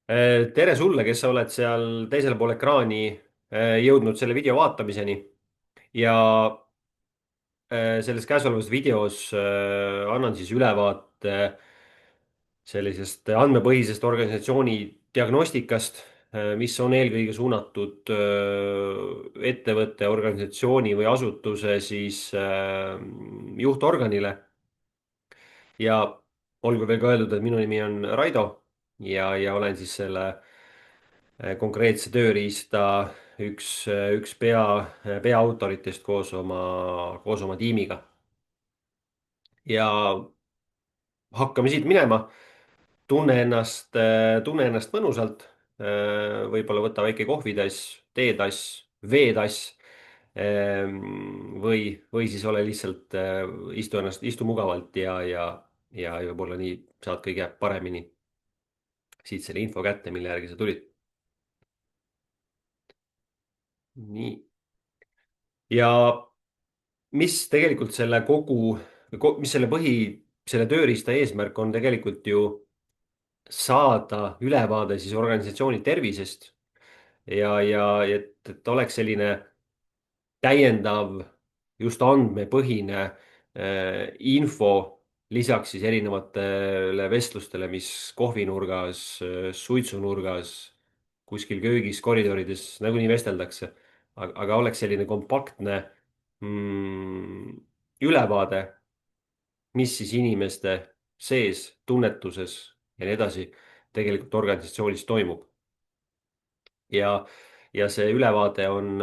tere sulle, kes sa oled seal teisel pool ekraani jõudnud selle video vaatamiseni ja selles käesolevas videos annan siis ülevaate sellisest andmepõhisest organisatsiooni diagnostikast, mis on eelkõige suunatud ettevõtte, organisatsiooni või asutuse siis juhtorganile. Ja olgu veel ka öeldud, et minu nimi on Raido ja olen siis selle konkreetse tööriista üks peaautoritest koos oma tiimiga. Ja hakkame siit minema. Tunne ennast mõnusalt. Võib-olla võta väike kohvitass, teetass, veetass. Või siis ole lihtsalt, istu mugavalt ja võib-olla nii saad kõige paremini siit selle info kätte, mille järgi sa tulid. Nii. Ja mis tegelikult mis selle tööriista eesmärk on tegelikult ju saada ülevaade siis organisatsiooni tervisest et oleks selline täiendav, just andmepõhine info lisaks siis erinevatele vestlustele, mis kohvinurgas, suitsunurgas, kuskil köögis, koridorides nagunii vesteldakse. Aga oleks selline kompaktne ülevaade, mis siis inimeste sees, tunnetuses ja nii edasi tegelikult organisatsioonis toimub. ja, ja see ülevaade on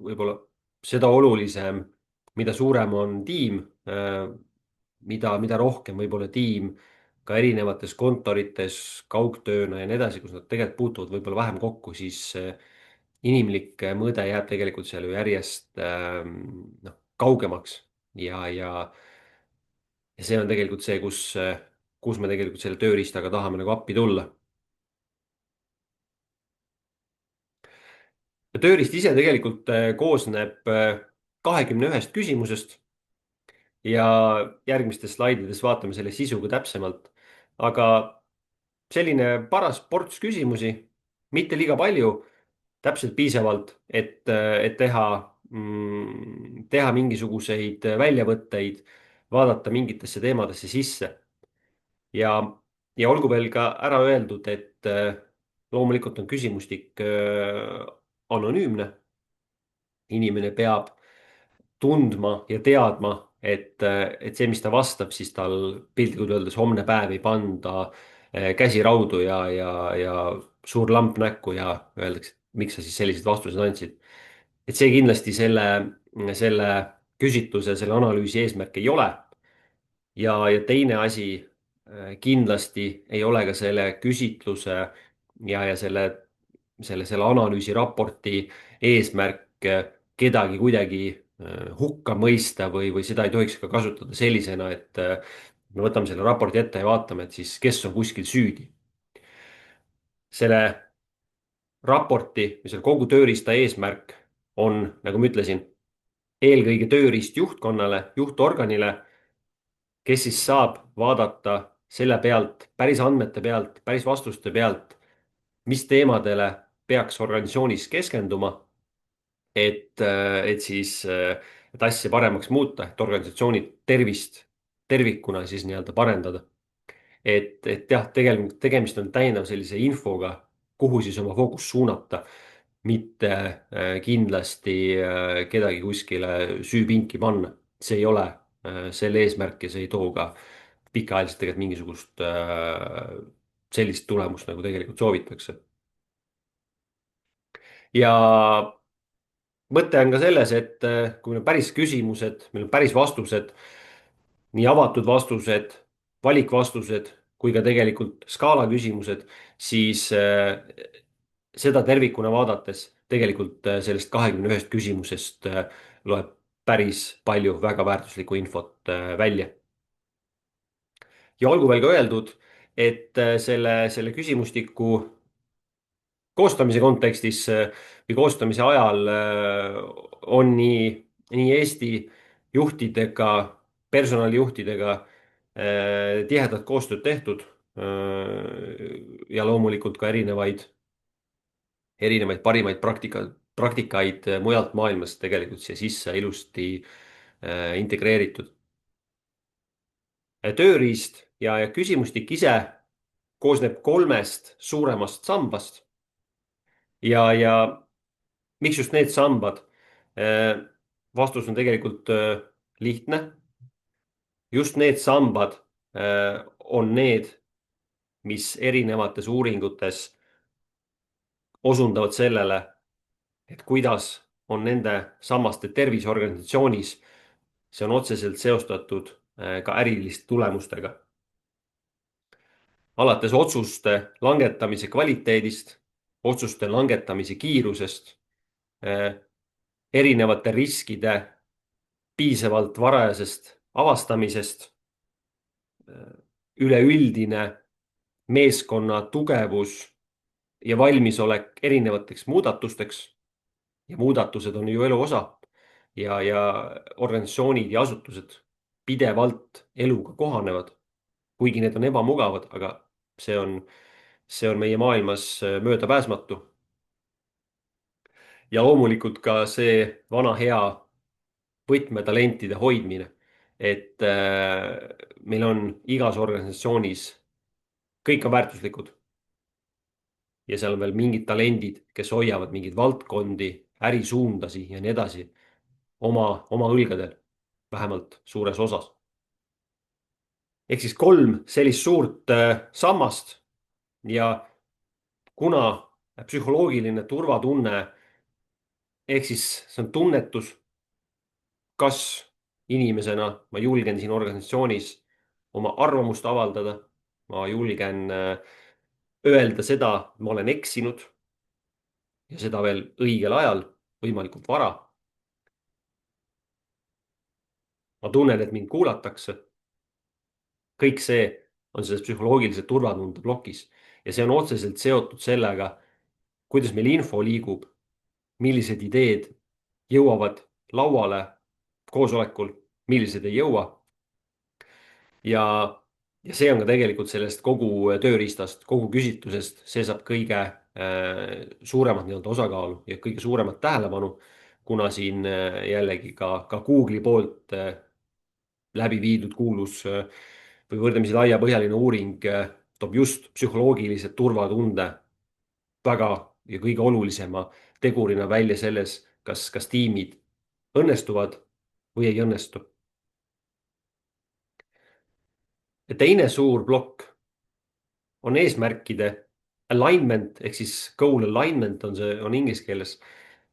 võib-olla seda olulisem, mida suurem on tiim, mida rohkem võib-olla tiim ka erinevates kontorites, kaugtööna ja nii edasi, kus nad tegelikult puutuvad võib-olla vähem kokku, siis inimlik mõõde jääb tegelikult seal ju järjest noh, kaugemaks ja see on tegelikult see, kus me tegelikult selle tööriistaga tahame nagu appi tulla. ja tööriist ise tegelikult koosneb 21 küsimusest ja järgmistes slaidides vaatame selle sisu ka täpsemalt. aga selline paras ports küsimusi, mitte liiga palju, täpselt piisavalt, et teha mingisuguseid väljavõtteid, vaadata mingitesse teemadesse sisse. ja, ja olgu veel ka ära öeldud, et loomulikult on küsimustik anonüümne. Inimene peab tundma ja teadma, et see, mis ta vastab, siis tal piltlikult öeldes homne päev ei panda käsi raudu ja suur lamp näkku ja öeldakse, et miks sa siis sellised vastused andsid. et see kindlasti selle küsitluse, selle analüüsi eesmärk ei ole. ja teine asi, kindlasti ei ole ka selle küsitluse ja selle analüüsi raporti eesmärk kedagi kuidagi hukka mõista või seda ei tohiks ka kasutada sellisena, et me võtame selle raporti ette ja vaatame, et siis kes on kuskil süüdi. Selle raporti või selle kogu tööriista eesmärk on, nagu ma ütlesin, eelkõige tööriist juhtkonnale, juhtorganile, kes siis saab vaadata selle pealt, päris andmete pealt, päris vastuste pealt, mis teemadele peaks organisatsioonis keskenduma, et siis, et asja paremaks muuta, et organisatsiooni tervist tervikuna siis nii-öelda parendada. et jah, tegelikult tegemist on täiendava sellise infoga, kuhu siis oma fookus suunata, mitte kindlasti kedagi kuskile süüpinki panna. see ei ole selle eesmärk ja see ei too ka pikaajaliselt tegelikult mingisugust sellist tulemust, nagu tegelikult soovitakse. ja mõte on ka selles, et kui meil on päris küsimused, meil on päris vastused, nii avatud vastused, valikvastused kui ka tegelikult skaala küsimused, siis seda tervikuna vaadates tegelikult sellest 21 küsimusest loeb päris palju väga väärtuslikku infot välja. ja olgu veel ka öeldud, et selle küsimustiku koostamise kontekstis või koostamise ajal on nii Eesti juhtidega, personalijuhtidega tihedat koostööd tehtud. ja loomulikult ka erinevaid parimaid praktikaid mujalt maailmast tegelikult siia sisse ilusti integreeritud. Tööriist ja küsimustik ise koosneb kolmest suuremast sambast ja miks just need sambad? Vastus on tegelikult lihtne. Just need sambad on need, mis erinevates uuringutes osundavad sellele, et kuidas on nende sammaste tervis organisatsioonis. See on otseselt seostatud ka äriliste tulemustega. Alates otsuste langetamise kvaliteedist, otsuste langetamise kiirusest, erinevate riskide piisavalt varajasest avastamisest, üleüldine meeskonna tugevus ja valmisolek erinevateks muudatusteks. Ja muudatused on ju elu osa ja organisatsioonid ja asutused pidevalt eluga kohanevad, kuigi need on ebamugavad, aga see on meie maailmas möödapääsmatu. Ja loomulikult ka see vana hea võtmetalentide hoidmine, et meil on igas organisatsioonis, kõik on väärtuslikud. Ja seal on veel mingid talendid, kes hoiavad mingeid valdkondi, ärisuundasi ja nii edasi oma õlgadel, vähemalt suures osas. Ehk siis kolm sellist suurt sammast ja kuna psühholoogiline turvatunne ehk siis see on tunnetus, kas inimesena ma julgen siin organisatsioonis oma arvamust avaldada, ma julgen öelda seda, et ma olen eksinud ja seda veel õigel ajal, võimalikult vara. Ma tunnen, et mind kuulatakse. Kõik see on selles psühholoogilise turvatunde plokis ja see on otseselt seotud sellega, kuidas meil info liigub, millised ideed jõuavad lauale koosolekul, millised ei jõua. Ja, ja see on ka tegelikult sellest kogu tööriistast, kogu küsitlusest, see saab kõige suuremat nii-öelda osakaalu ja kõige suuremat tähelepanu, kuna siin jällegi ka Google'i poolt läbi viidud kuulus või võrdlemisi laiapõhjaline uuring toob just psühholoogilise turvatunde väga ja kõige olulisema tegurina välja selles, kas tiimid õnnestuvad või ei õnnestu. Ja teine suur plokk on eesmärkide alignment ehk siis goal alignment on inglise keeles.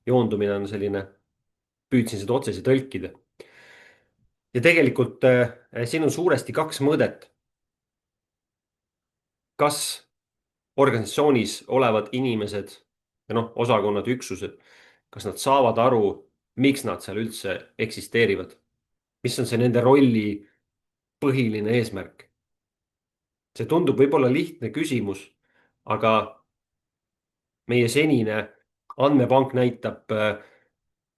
Joondumine on selline, püüdsin seda otsese tõlkida. Ja tegelikult siin on suuresti kaks mõõdet. Kas organisatsioonis olevad inimesed ja osakonnad, üksused, kas nad saavad aru, miks nad seal üldse eksisteerivad? Mis on see nende rolli põhiline eesmärk? See tundub võib-olla lihtne küsimus, aga meie senine andmepank näitab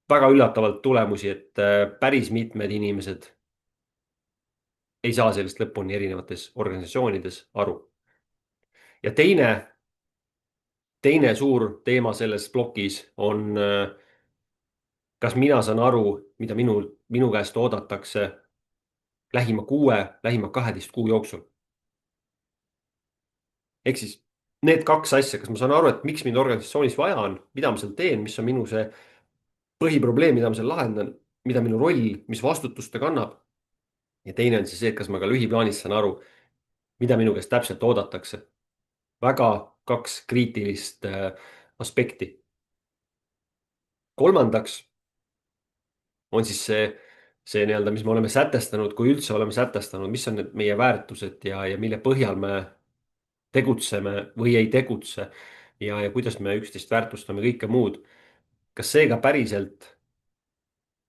väga üllatavalt tulemusi, et päris mitmed inimesed ei saa sellest lõpuni erinevates organisatsioonides aru. Ja teine suur teema selles plokis on, kas mina saan aru, mida minu käest oodatakse lähima 6, lähima 12 kuu jooksul. Ehk siis need kaks asja, kas ma saan aru, et miks mind organisatsioonis vaja on, mida ma seal teen, mis on minu see põhiprobleem, mida ma seal lahendan, mida minu roll, mis vastutust ta kannab. Ja teine on siis see, et kas ma ka lühiplaanis saan aru, mida minu käest täpselt oodatakse. Väga kaks kriitilist aspekti. Kolmandaks on siis see nii-öelda, mis me oleme sätestanud, kui üldse oleme sätestanud, mis on need meie väärtused ja mille põhjal me tegutseme või ei tegutse ja kuidas me üksteist väärtustame, kõike muud. Kas see ka päriselt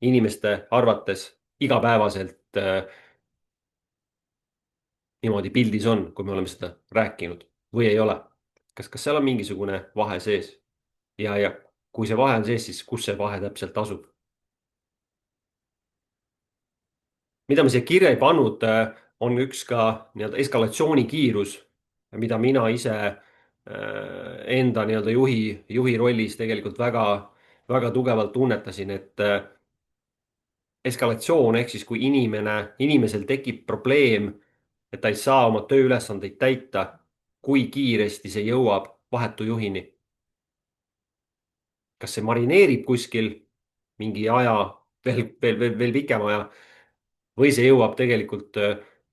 inimeste arvates igapäevaselt niimoodi pildis on, kui me oleme seda rääkinud või ei ole? Kas seal on mingisugune vahe sees? Ja kui see vahe on sees, siis kus see vahe täpselt asub? Mida ma siia kirja ei pannud, on üks ka nii-öelda eskalatsiooni kiirus mida mina ise enda nii-öelda juhi rollis tegelikult väga tugevalt tunnetasin, et eskalatsioon ehk siis kui inimesel tekib probleem, et ta ei saa oma tööülesandeid täita, kui kiiresti see jõuab vahetu juhini. Kas see marineerib kuskil mingi aja, veel pikema aja, või see jõuab tegelikult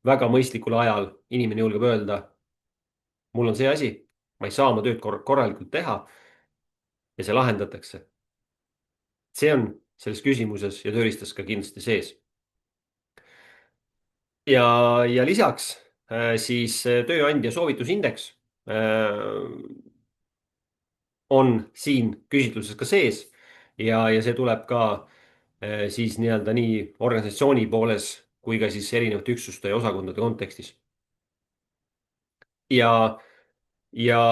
väga mõistlikul ajal, inimene julgeb öelda, mul on see asi, ma ei saa oma tööd korralikult teha ja see lahendatakse. See on selles küsimuses ja tööriistas ka kindlasti sees. Ja lisaks siis tööandja soovitusindeks on siin küsitluses ka sees ja see tuleb ka siis nii-öelda nii organisatsiooni pooles kui ka siis erinevate üksuste ja osakondade kontekstis. Ja, ja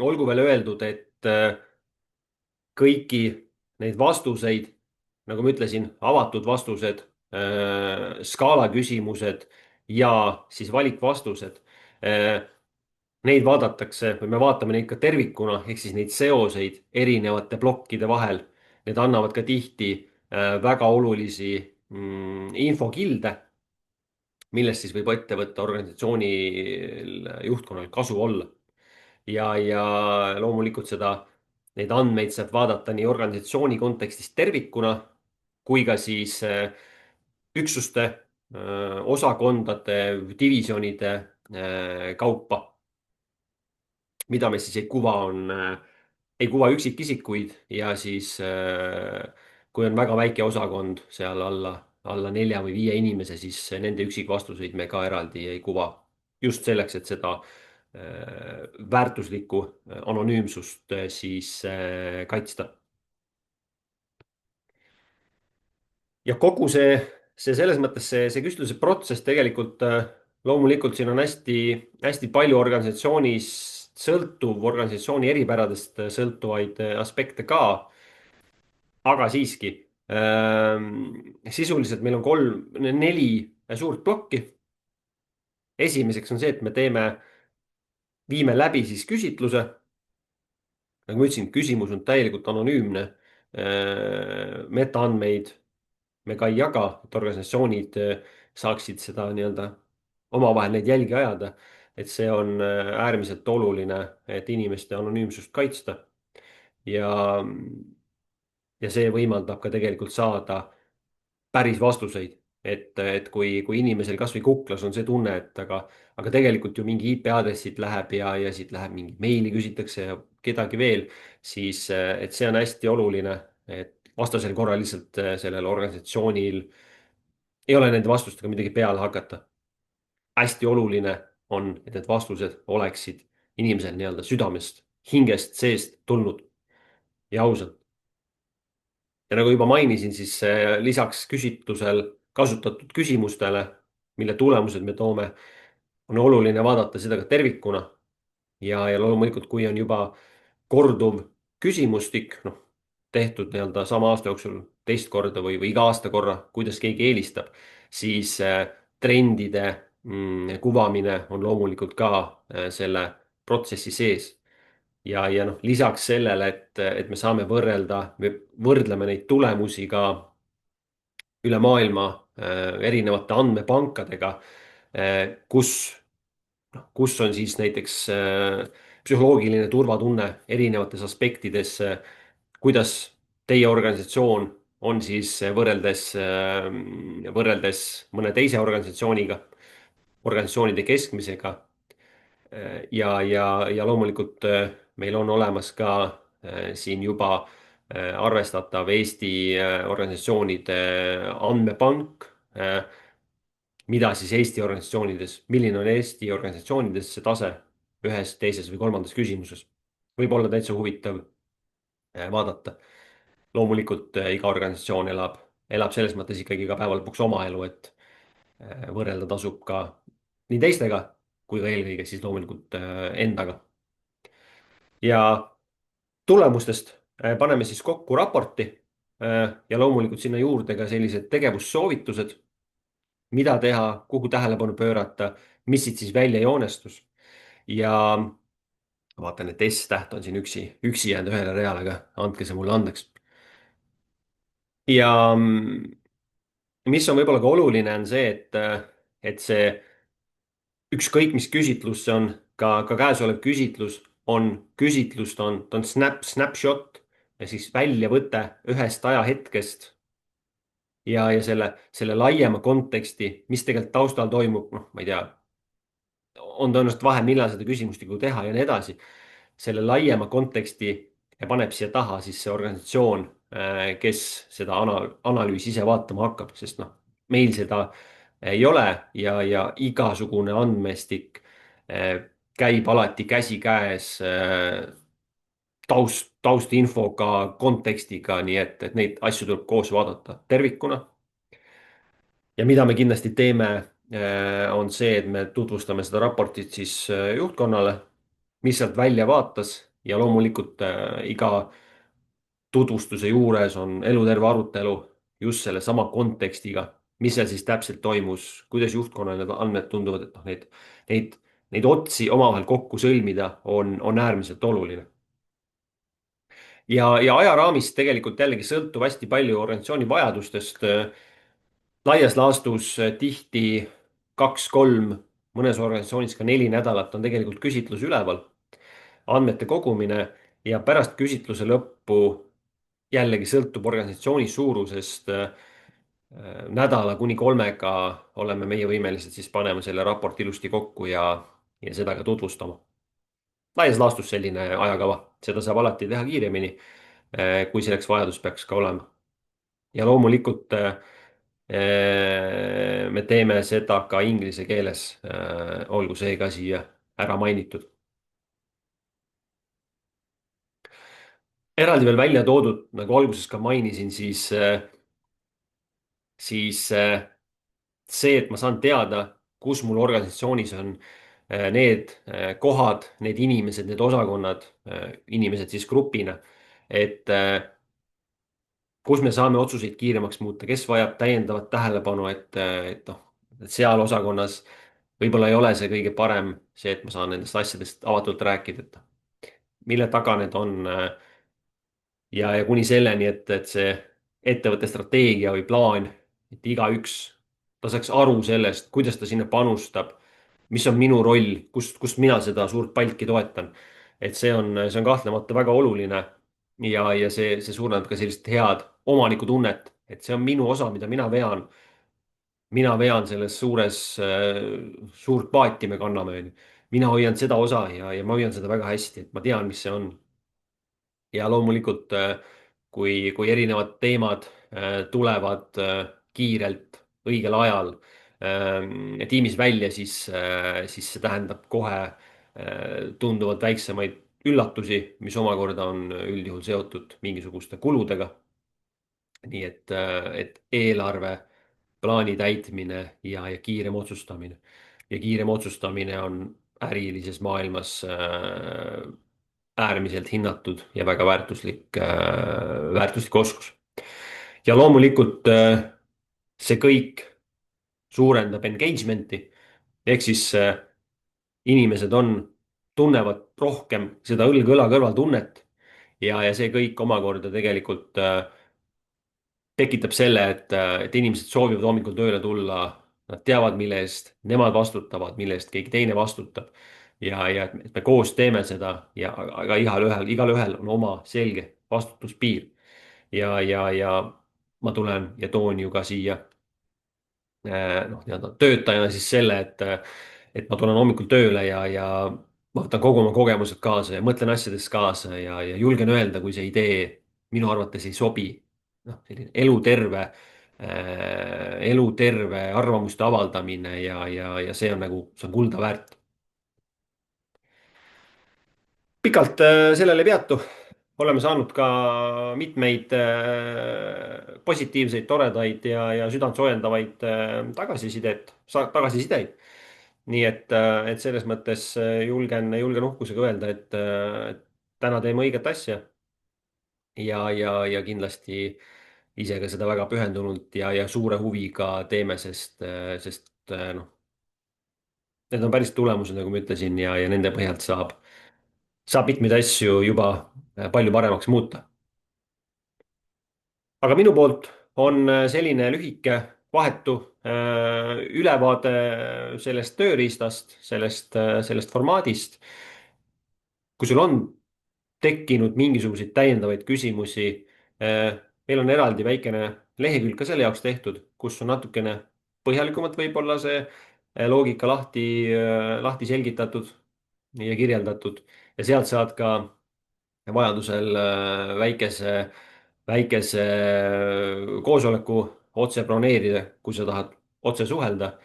olgu veel öeldud, et kõiki neid vastuseid, nagu ma ütlesin, avatud vastused, skaala küsimused ja siis valikvastused. Neid vaadatakse või me vaatame neid ka tervikuna, ehk siis neid seoseid erinevate plokkide vahel. Need annavad ka tihti väga olulisi infokilde, millest siis võib ettevõtte organisatsioonil, juhtkonnal kasu olla. Ja loomulikult neid andmeid saab vaadata nii organisatsiooni kontekstis tervikuna kui ka siis üksuste, osakondade, divisjonide kaupa. Mida me siis ei kuva, ei kuva üksikisikuid ja siis kui on väga väike osakond, seal alla 4 või 5 inimese, siis nende üksikvastuseid me ka eraldi ei kuva. just selleks, et seda väärtuslikku anonüümsust siis kaitsta. Ja kogu see selles mõttes see küsitluse protsess tegelikult loomulikult siin on hästi palju organisatsiooni eripäradest sõltuvaid aspekte ka. Aga siiski, sisuliselt meil on 4 suurt plokki. Esimeseks on see, et viime läbi siis küsitluse. Nagu ma ütlesin, küsimus on täielikult anonüümne. Metaandmeid me ka ei jaga, et organisatsioonid saaksid seda nii-öelda omavahel neid jälgi ajada. Et see on äärmiselt oluline, et inimeste anonüümsust kaitsta. Ja, ja see võimaldab ka tegelikult saada päris vastuseid. Et kui inimesel kasvõi kuklas on see tunne, et aga tegelikult ju mingi IP-aadressid läheb ja siit läheb mingi meili küsitakse ja kedagi veel, siis et see on hästi oluline, et vastasel korral lihtsalt sellel organisatsioonil ei ole nende vastustega midagi peale hakata. Hästi oluline on, et need vastused oleksid inimesel nii-öelda südamest, hingest, seest tulnud ja ausad. Ja nagu juba mainisin, siis lisaks küsitlusel kasutatud küsimustele, mille tulemused me toome, on oluline vaadata seda ka tervikuna. Ja loomulikult, kui on juba korduv küsimustik, noh, tehtud nii-öelda sama aasta jooksul teist korda või iga aasta korra, kuidas keegi eelistab, siis trendide kuvamine on loomulikult ka selle protsessi sees. Ja noh, lisaks sellele, et me saame me võrdleme neid tulemusi ka üle maailma erinevate andmepankadega, kus, kus on siis näiteks psühholoogiline turvatunne erinevates aspektides, kuidas teie organisatsioon on siis võrreldes mõne teise organisatsiooniga, organisatsioonide keskmisega. Ja loomulikult meil on olemas ka siin juba arvestatav Eesti organisatsioonide andmepank, mida siis Eesti organisatsioonides, milline on Eesti organisatsioonides see tase ühes, teises või kolmandas küsimuses. Võib olla täitsa huvitav vaadata. Loomulikult iga organisatsioon elab selles mõttes ikkagi ka päeva lõpuks oma elu, et võrrelda tasub ka nii teistega kui ka eelkõige siis loomulikult endaga. Ja tulemustest paneme siis kokku raporti ja loomulikult sinna juurde ka sellised tegevussoovitused, mida teha, kuhu tähelepanu pöörata, mis siit siis välja joonestus. ja vaatan, et S-täht on siin üksi jäänud ühele reale, aga andke see mulle andeks. ja mis on võib-olla ka oluline, on see, et see ükskõik, mis küsitlus see on, ka käesolev küsitlus on küsitlus, ta on snapshot ja siis väljavõte ühest ajahetkest ja selle laiema konteksti, mis tegelikult taustal toimub, noh, ma ei tea, on tõenäoliselt vahe, millal seda küsimustikku teha ja nii edasi. selle laiema konteksti paneb siia taha siis see organisatsioon, kes seda analüüsi ise vaatama hakkab, sest noh, meil seda ei ole ja igasugune andmestik käib alati käsikäes taustinfoga, kontekstiga, nii et neid asju tuleb koos vaadata tervikuna. ja mida me kindlasti teeme, on see, et me tutvustame seda raportit siis juhtkonnale, mis sealt välja vaatas ja loomulikult iga tutvustuse juures on eluterve arutelu just sellesama kontekstiga, mis seal siis täpselt toimus, kuidas juhtkonnale need andmed tunduvad, et noh, neid, neid otsi omavahel kokku sõlmida on äärmiselt oluline. ja ajaraamist tegelikult jällegi sõltub hästi palju organisatsiooni vajadustest. Laias laastus tihti 2-3, mõnes organisatsioonis ka 4 nädalat on tegelikult küsitlus üleval, andmete kogumine ja pärast küsitluse lõppu jällegi sõltub organisatsiooni suurusest. Nädala kuni 3-ga oleme meie võimelised siis panema selle raporti ilusti kokku ja seda ka tutvustama. Laias laastus selline ajakava, seda saab alati teha kiiremini, kui selleks vajadus peaks ka olema. ja loomulikult me teeme seda ka inglise keeles, olgu see ka siia ära mainitud. eraldi veel välja toodud, nagu alguses ka mainisin, siis see, et ma saan teada, kus mul organisatsioonis on need kohad, need inimesed, need osakonnad, inimesed siis grupina, et kus me saame otsuseid kiiremaks muuta, kes vajab täiendavat tähelepanu, et noh, et seal osakonnas võib-olla ei ole see kõige parem, see, et ma saan nendest asjadest avatult rääkida, et mille taga need on. ja kuni selleni, et see ettevõtte strateegia või plaan, et igaüks, ta saaks aru sellest, kuidas ta sinna panustab, mis on minu roll, kust mina seda suurt palki toetan. et see on kahtlemata väga oluline ja see suurendab ka sellist head omanikutunnet, et see on minu osa, mida mina vean. mina vean selles suurt paati me kanname, onju. mina hoian seda osa ja ma hoian seda väga hästi, et ma tean, mis see on. ja loomulikult, kui erinevad teemad tulevad kiirelt, õigel ajal tiimis välja, siis see tähendab kohe tunduvalt väiksemaid üllatusi, mis omakorda on üldjuhul seotud mingisuguste kuludega. nii et eelarve, plaani täitmine ja kiirem otsustamine. ja kiirem otsustamine on ärilises maailmas äärmiselt hinnatud ja väga väärtuslik oskus. ja loomulikult see kõik suurendab engagement'i ehk siis inimesed tunnevad rohkem seda õlg õla kõrval tunnet ja see kõik omakorda tegelikult tekitab selle, et inimesed soovivad hommikul tööle tulla, nad teavad, mille eest nemad vastutavad, mille eest keegi teine vastutab. et me koos teeme seda aga igalühel on oma selge vastutuspiir. ja ma tulen ja toon ju ka siia noh, nii-öelda töötajana siis selle, et ma tulen hommikul tööle ja ma võtan kogu oma kogemused kaasa ja mõtlen asjadest kaasa ja julgen öelda, kui see idee minu arvates ei sobi. noh, selline eluterve arvamuste avaldamine ja see on nagu, see on kulda väärt. pikalt sellele ei peatu. oleme saanud ka mitmeid positiivseid, toredaid ja südantsoojendavaid tagasisideid. nii et selles mõttes julgen uhkusega öelda, et täna teeme õiget asja ja kindlasti ise ka seda väga pühendunult ja suure huviga teeme, sest noh, need on päris tulemused, nagu ma ütlesin, ja nende põhjalt saab mitmeid asju juba palju paremaks muuta. aga minu poolt on selline lühike, vahetu ülevaade sellest tööriistast, sellest formaadist. kui sul on tekkinud mingisuguseid täiendavaid küsimusi, meil on eraldi väikene lehekülg ka selle jaoks tehtud, kus on natukene põhjalikumalt võib-olla see loogika lahti selgitatud ja kirjeldatud ja sealt saad ka vajadusel väikese koosoleku otse broneerida, kui sa tahad otse suhelda.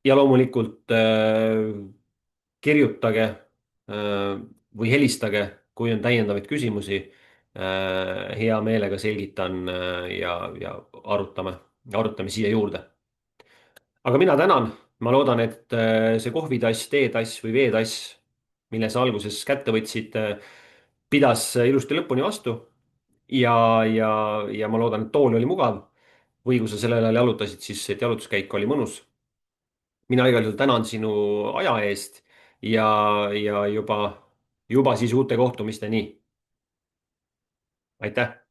ja loomulikult kirjutage või helistage, kui on täiendavaid küsimusi. hea meelega selgitan ja arutame siia juurde. aga mina tänan, ma loodan, et see kohvitass, teetass või veetass, mille sa alguses kätte võtsid, pidas ilusti lõpuni vastu ja ma loodan, et tool oli mugav või kui sa sellel ajal jalutasid, siis et jalutuskäik oli mõnus. mina igal juhul tänan sinu aja eest ja juba siis uute kohtumisteni. aitäh.